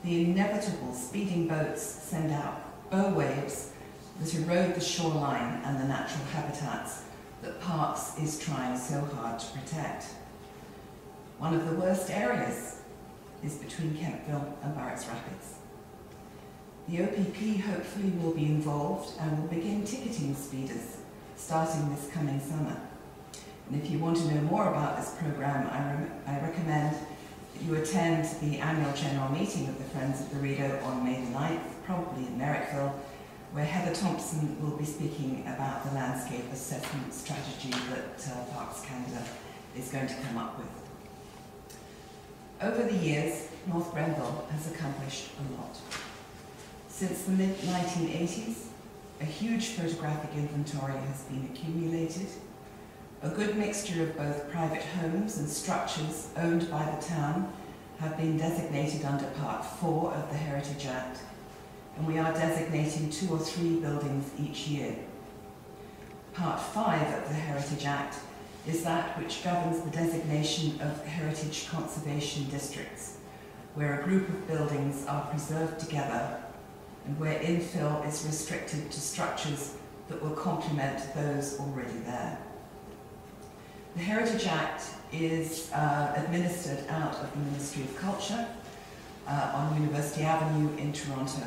the inevitable speeding boats send out bow waves that erode the shoreline and the natural habitats that Parks is trying so hard to protect. One of the worst areas is between Kentville and Barretts Rapids. The OPP hopefully will be involved and will begin ticketing speeders starting this coming summer. And if you want to know more about this program, I recommend that you attend the annual general meeting of the Friends of the Rideau on May the 9th, probably in Merrickville, where Heather Thompson will be speaking about the landscape assessment strategy that Parks Canada is going to come up with. Over the years, North Grenville has accomplished a lot. Since the mid-1980s, a huge photographic inventory has been accumulated. A good mixture of both private homes and structures owned by the town have been designated under Part 4 of the Heritage Act, and we are designating 2 or 3 buildings each year. Part 5 of the Heritage Act is that which governs the designation of heritage conservation districts, where a group of buildings are preserved together and where infill is restricted to structures that will complement those already there. The Heritage Act is administered out of the Ministry of Culture on University Avenue in Toronto.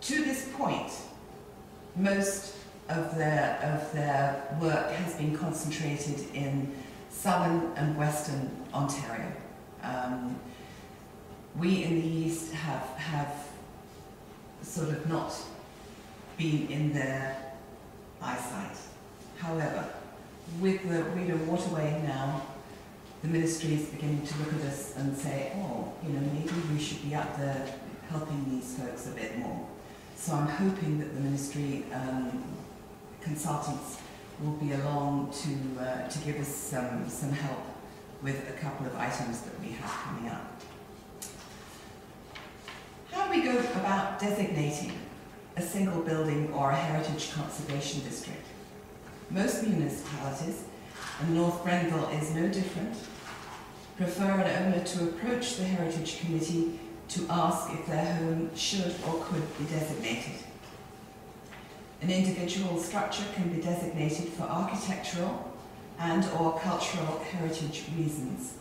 To this point, most of their work has been concentrated in southern and western Ontario. We in the east have sort of not been in their eyesight. However, with the Rideau Waterway now, the ministry is beginning to look at us and say, oh, you know, maybe we should be up there helping these folks a bit more. So I'm hoping that the ministry consultants will be along to give us some help with a couple of items that we have coming up. How do we go about designating a single building or a heritage conservation district? Most municipalities, and North Grenville is no different, prefer an owner to approach the Heritage Committee to ask if their home should or could be designated. An individual structure can be designated for architectural and/or cultural heritage reasons.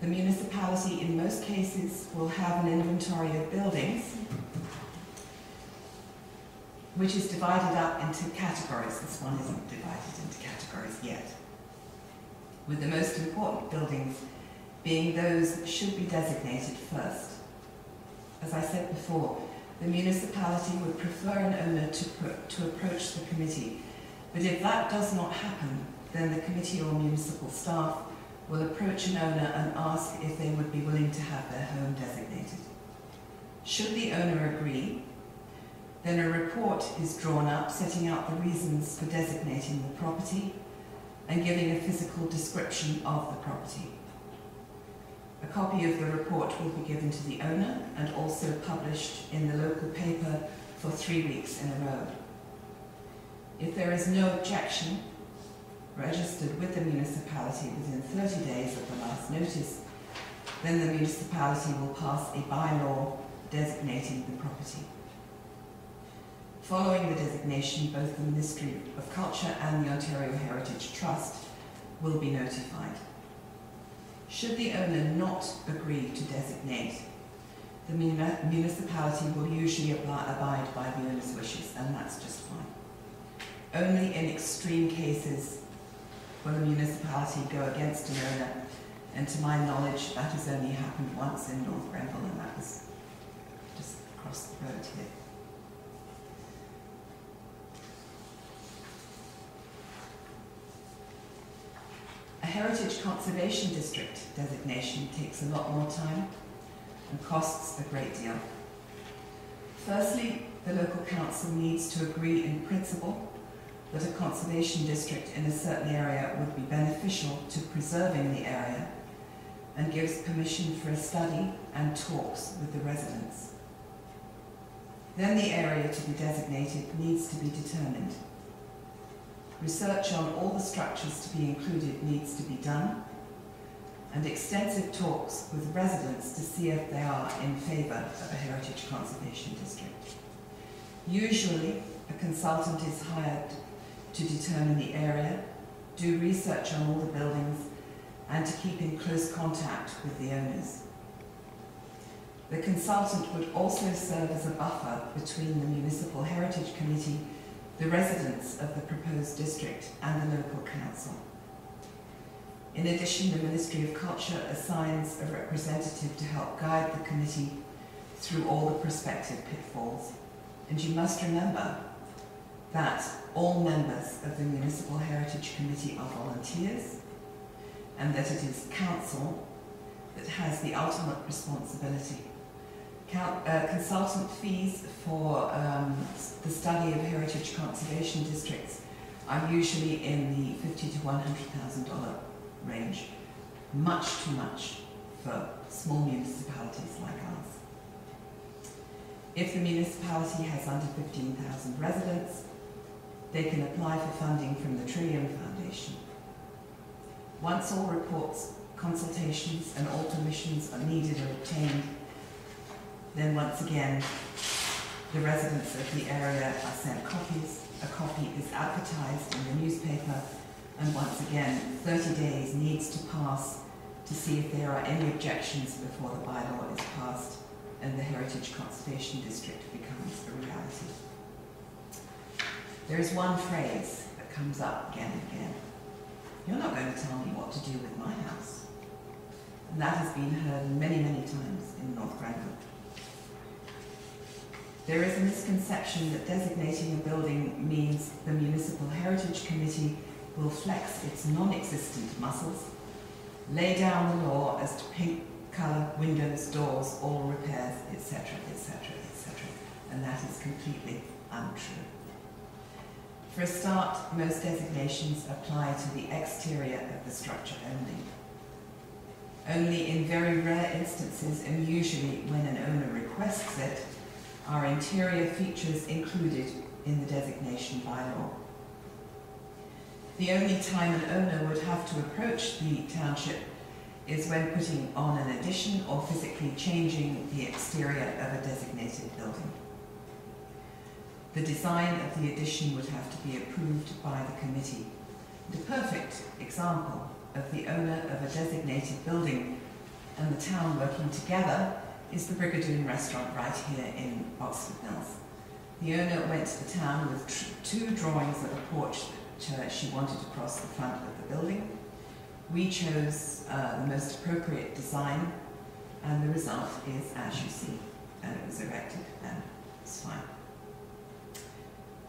The municipality, in most cases, will have an inventory of buildings which is divided up into categories. This one isn't divided into categories yet, with the most important buildings being those that should be designated first. As I said before, the municipality would prefer an owner to approach the committee, but if that does not happen, then the committee or municipal staff will approach an owner and ask if they would be willing to have their home designated. Should the owner agree, then a report is drawn up setting out the reasons for designating the property and giving a physical description of the property. A copy of the report will be given to the owner and also published in the local paper for 3 weeks in a row. If there is no objection, registered with the municipality within 30 days of the last notice, then the municipality will pass a bylaw designating the property. Following the designation, both the Ministry of Culture and the Ontario Heritage Trust will be notified. Should the owner not agree to designate, the municipality will usually abide by the owner's wishes, and that's just fine. Only in extreme cases will the municipality go against an owner, and to my knowledge, that has only happened once in North Grenville, and that was just across the road here. A heritage conservation district designation takes a lot more time and costs a great deal. Firstly, the local council needs to agree in principle that a conservation district in a certain area would be beneficial to preserving the area and gives permission for a study and talks with the residents. Then the area to be designated needs to be determined. Research on all the structures to be included needs to be done, and extensive talks with residents to see if they are in favour of a heritage conservation district. Usually, a consultant is hired to determine the area, do research on all the buildings, and to keep in close contact with the owners. The consultant would also serve as a buffer between the Municipal Heritage Committee, the residents of the proposed district, and the local council. In addition, the Ministry of Culture assigns a representative to help guide the committee through all the prospective pitfalls. And you must remember that all members of the Municipal Heritage Committee are volunteers, and that it is council that has the ultimate responsibility. Consultant fees for the study of heritage conservation districts are usually in the $50,000 to $100,000 range, much too much for small municipalities like ours. If the municipality has under 15,000 residents, they can apply for funding from the Trillium Foundation. Once all reports, consultations and all permissions are needed or obtained, then once again the residents of the area are sent copies, a copy is advertised in the newspaper, and once again 30 days needs to pass to see if there are any objections before the bylaw is passed and the Heritage Conservation District becomes a reality. There is one phrase that comes up again and again. You're not going to tell me what to do with my house. And that has been heard many, many times in North Grenville. There is a misconception that designating a building means the Municipal Heritage Committee will flex its non-existent muscles, lay down the law as to paint, colour, windows, doors, all repairs, etc., etc., etc. And that is completely untrue. For a start, most designations apply to the exterior of the structure only. Only in very rare instances, and usually when an owner requests it, are interior features included in the designation bylaw. The only time an owner would have to approach the township is when putting on an addition or physically changing the exterior of a designated building. The design of the addition would have to be approved by the committee. The perfect example of the owner of a designated building and the town working together is the Brigadoon restaurant right here in Oxford Mills. The owner went to the town with two drawings of a porch that she wanted across the front of the building. We chose the most appropriate design, and the result is as you see, and it was erected and it's fine.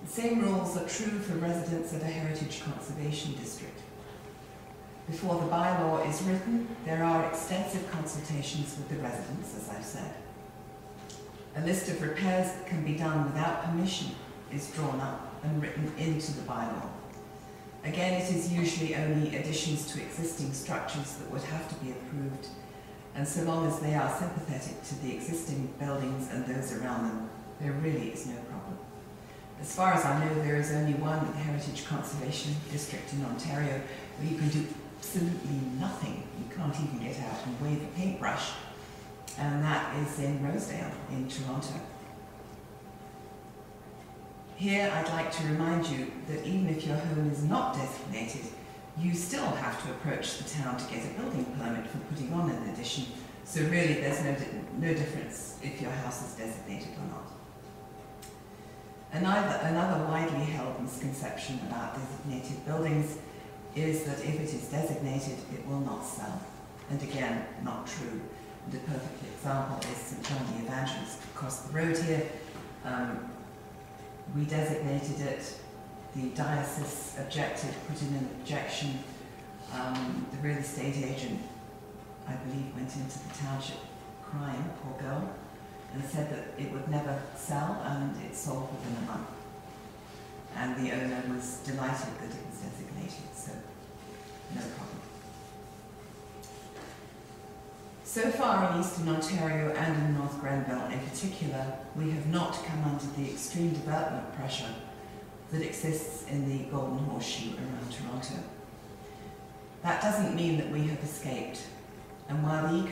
The same rules are true for residents of a heritage conservation district. Before the bylaw is written, there are extensive consultations with the residents, as I've said. A list of repairs that can be done without permission is drawn up and written into the bylaw. Again, it is usually only additions to existing structures that would have to be approved, and so long as they are sympathetic to the existing buildings and those around them, there really is no problem. As far as I know, there is only one heritage conservation district in Ontario where you can do absolutely nothing. You can't even get out and wave a paintbrush, and that is in Rosedale in Toronto. Here I'd like to remind you that even if your home is not designated, you still have to approach the town to get a building permit for putting on an addition, so really there's no difference if your house is designated or not. Another widely held misconception about designated buildings is that if it is designated, it will not sell. And again, not true. And a perfect example is St. John the Evangelist across the road here. We designated it, the diocese objected, put in an objection. The real estate agent, I believe, went into the township crying, poor girl, and said that it would never sell, and it sold within a month. And the owner was delighted that it was designated, so no problem. So far in Eastern Ontario and in North Grenville in particular, we have not come under the extreme development pressure that exists in the Golden Horseshoe around Toronto. That doesn't mean that we have escaped. the